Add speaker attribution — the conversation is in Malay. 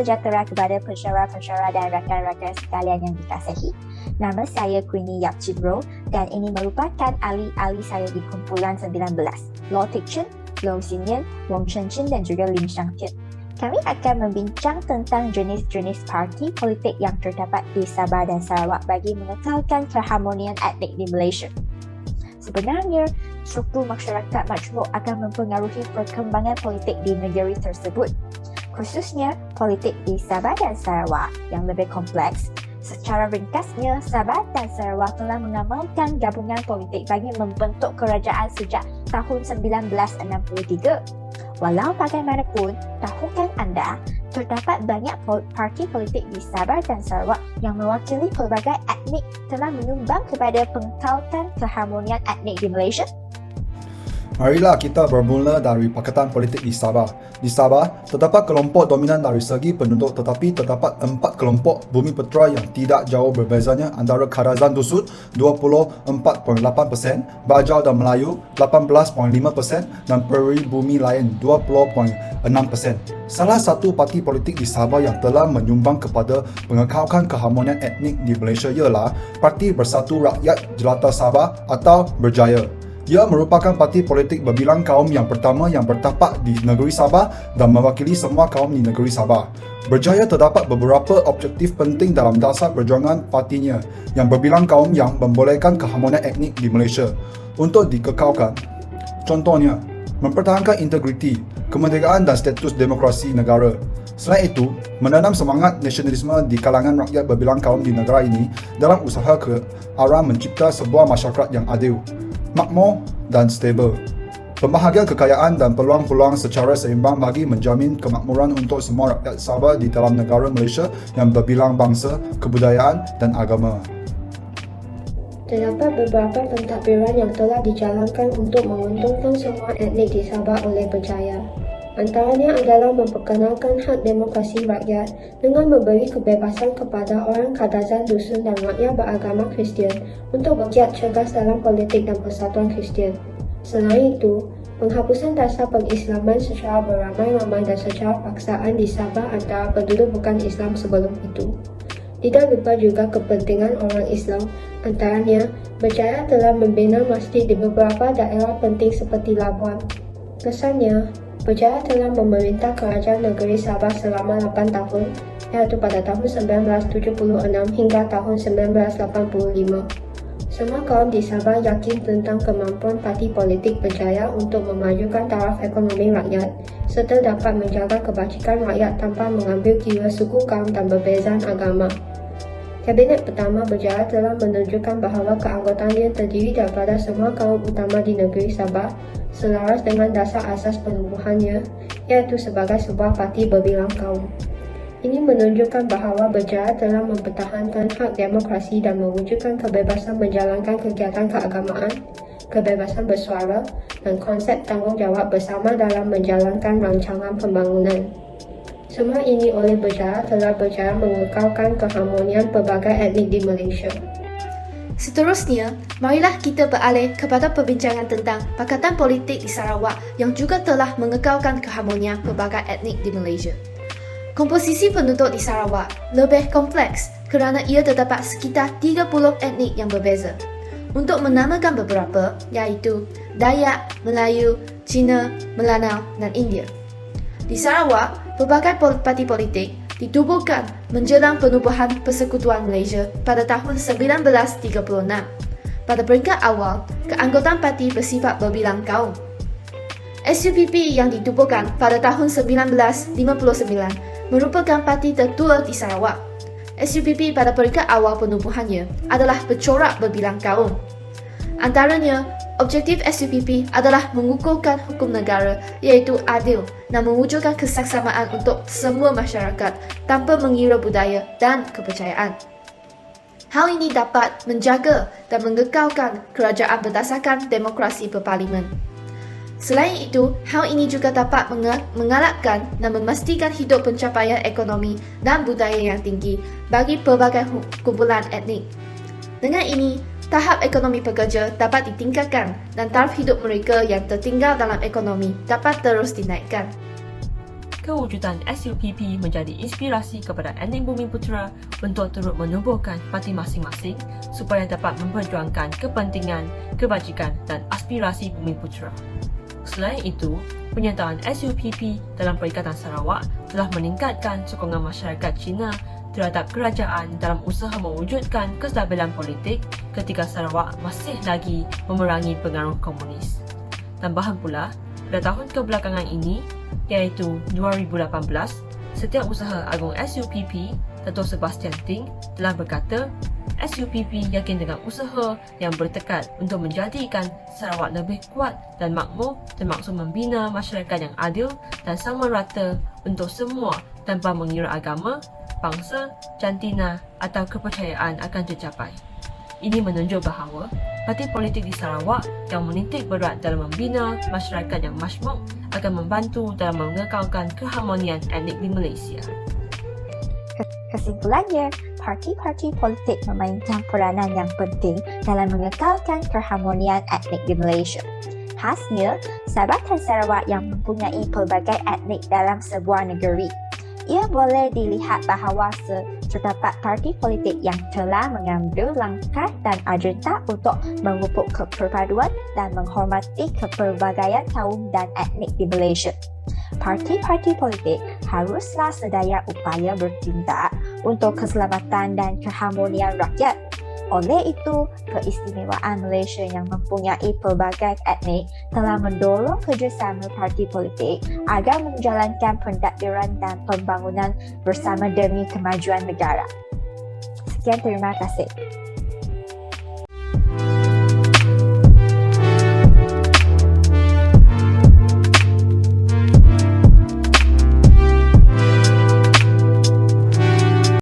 Speaker 1: sejahtera kepada pensyarah-pensyarah dan rakan-rakan sekalian yang dikasihi. Nama saya Queenie Yap Chibro dan ini merupakan ahli-ahli saya di kumpulan 19, Law Teck Chin, Low Sin Yen, Wong Chen Chin dan juga Lim Shang Tian. Kami akan membincang tentang jenis-jenis parti politik yang terdapat di Sabah dan Sarawak bagi mengekalkan keharmonian etnik di Malaysia. Sebenarnya, struktur masyarakat majmuk akan mempengaruhi perkembangan politik di negeri tersebut. Khususnya, politik di Sabah dan Sarawak yang lebih kompleks. Secara ringkasnya, Sabah dan Sarawak telah mengamalkan gabungan politik bagi membentuk kerajaan sejak tahun 1963. Walau bagaimanapun, tahukah anda, terdapat banyak parti politik di Sabah dan Sarawak yang mewakili pelbagai etnik telah menyumbang kepada pengkalkan keharmonian etnik di Malaysia?
Speaker 2: Marilah kita bermula dari Pakatan Politik di Sabah. Di Sabah, terdapat kelompok dominan dari segi penduduk tetapi terdapat 4 kelompok bumi putera yang tidak jauh berbezanya antara Kadazan Dusun 24.8%, Bajau dan Melayu 18.5% dan Peribumi lain 20.6%. Salah satu parti politik di Sabah yang telah menyumbang kepada pengekalkan keharmonian etnik di Malaysia ialah Parti Bersatu Rakyat Jelata Sabah atau Berjaya. Ia merupakan parti politik berbilang kaum yang pertama yang bertapak di negeri Sabah dan mewakili semua kaum di negeri Sabah. Berjaya terdapat beberapa objektif penting dalam dasar perjuangan partinya yang berbilang kaum yang membolehkan keharmonian etnik di Malaysia untuk dikekalkan. Contohnya, mempertahankan integriti, kemerdekaan dan status demokrasi negara. Selain itu, menanam semangat nasionalisme di kalangan rakyat berbilang kaum di negara ini dalam usaha ke arah mencipta sebuah masyarakat yang adil, makmur dan stabil. Pembahagian kekayaan dan peluang-peluang secara seimbang bagi menjamin kemakmuran untuk semua rakyat Sabah di dalam negara Malaysia yang berbilang bangsa, kebudayaan dan agama.
Speaker 3: Terdapat beberapa pentadbiran yang telah dijalankan untuk menguntungkan semua etnik di Sabah oleh Berjaya. Antaranya adalah memperkenalkan hak demokrasi rakyat dengan memberi kebebasan kepada orang Kadazan Dusun dan rakyat beragama Kristian untuk bergiat cergas dalam politik dan persatuan Kristian. Selain itu, penghapusan dasar pengislaman secara beramai-ramai dan secara paksaan di Sabah antara penduduk bukan Islam sebelum itu. Tidak lupa juga kepentingan orang Islam, antaranya Berjaya telah membina masjid di beberapa daerah penting seperti Labuan. Kesannya, Berjaya telah memerintah kerajaan negeri Sabah selama 8 tahun, iaitu pada tahun 1976 hingga tahun 1985. Semua kaum di Sabah yakin tentang kemampuan parti politik Berjaya untuk memajukan taraf ekonomi rakyat, serta dapat menjaga kebajikan rakyat tanpa mengambil kira suku kaum dan perbezaan agama. Kabinet pertama Berjaya telah menunjukkan bahawa keanggotaannya terdiri daripada semua kaum utama di negeri Sabah, selaras dengan dasar asas penubuhannya, iaitu sebagai sebuah parti berbilang kaum. Ini menunjukkan bahawa Berjaya telah mempertahankan hak demokrasi dan mewujudkan kebebasan menjalankan kegiatan keagamaan, kebebasan bersuara, dan konsep tanggungjawab bersama dalam menjalankan rancangan pembangunan. Semua ini oleh Berjaya telah berjaya mengekalkan keharmonian pelbagai etnik di Malaysia.
Speaker 4: Seterusnya, marilah kita beralih kepada perbincangan tentang Pakatan Politik di Sarawak yang juga telah mengekalkan keharmonian pelbagai etnik di Malaysia. Komposisi penduduk di Sarawak lebih kompleks kerana ia terdapat sekitar 30 etnik yang berbeza. Untuk menamakan beberapa, iaitu Dayak, Melayu, Cina, Melanau dan India. Di Sarawak, pelbagai parti politik ditubuhkan menjelang penubuhan Persekutuan Malaysia pada tahun 1936. Pada peringkat awal, keanggotaan parti bersifat berbilang kaum. SUPP yang ditubuhkan pada tahun 1959 merupakan parti tertua di Sarawak. SUPP pada peringkat awal penubuhannya adalah bercorak berbilang kaum. Antaranya, objektif SUPP adalah mengukuhkan hukum negara iaitu adil dan mewujudkan kesaksamaan untuk semua masyarakat tanpa mengira budaya dan kepercayaan. Hal ini dapat menjaga dan mengekalkan kerajaan berdasarkan demokrasi berparlimen. Selain itu, hal ini juga dapat mengalahkan dan memastikan hidup pencapaian ekonomi dan budaya yang tinggi bagi pelbagai kumpulan etnik. Dengan ini, tahap ekonomi pekerja dapat ditingkatkan dan taraf hidup mereka yang tertinggal dalam ekonomi dapat terus dinaikkan.
Speaker 5: kewujudan SUPP menjadi inspirasi kepada etnik Bumiputera untuk turut menubuhkan parti masing-masing supaya dapat memperjuangkan kepentingan, kebajikan dan aspirasi Bumiputera. Selain itu, penyertaan SUPP dalam Perikatan Sarawak telah meningkatkan sokongan masyarakat Cina terhadap kerajaan dalam usaha mewujudkan kestabilan politik ketika Sarawak masih lagi memerangi pengaruh komunis. Tambahan pula, pada tahun kebelakangan ini, iaitu 2018, Setiausaha Agung SUPP, Dato' Sebastian Ting, telah berkata SUPP yakin dengan usaha yang bertekad untuk menjadikan Sarawak lebih kuat dan makmur termaksud membina masyarakat yang adil dan sama rata untuk semua tanpa mengira agama, bangsa, jantina atau kepercayaan akan tercapai. Ini menunjuk bahawa parti politik di Sarawak yang menitik berat dalam membina masyarakat yang majmuk akan membantu dalam mengekalkan keharmonian etnik di Malaysia.
Speaker 1: Kesimpulannya, parti-parti politik memainkan peranan yang penting dalam mengekalkan keharmonian etnik di Malaysia. Khasnya, Sabah dan Sarawak yang mempunyai pelbagai etnik dalam sebuah negeri. Ia boleh dilihat bahawa terdapat parti politik yang telah mengambil langkah dan agenda untuk memupuk keperpaduan dan menghormati kepelbagaian kaum dan etnik di Malaysia. Parti-parti politik haruslah sedaya upaya bertindak untuk keselamatan dan keharmonian rakyat. Oleh itu, keistimewaan Malaysia yang mempunyai pelbagai etnik telah mendorong kerjasama parti politik agar menjalankan pentadbiran dan pembangunan bersama demi kemajuan negara. Sekian, terima kasih.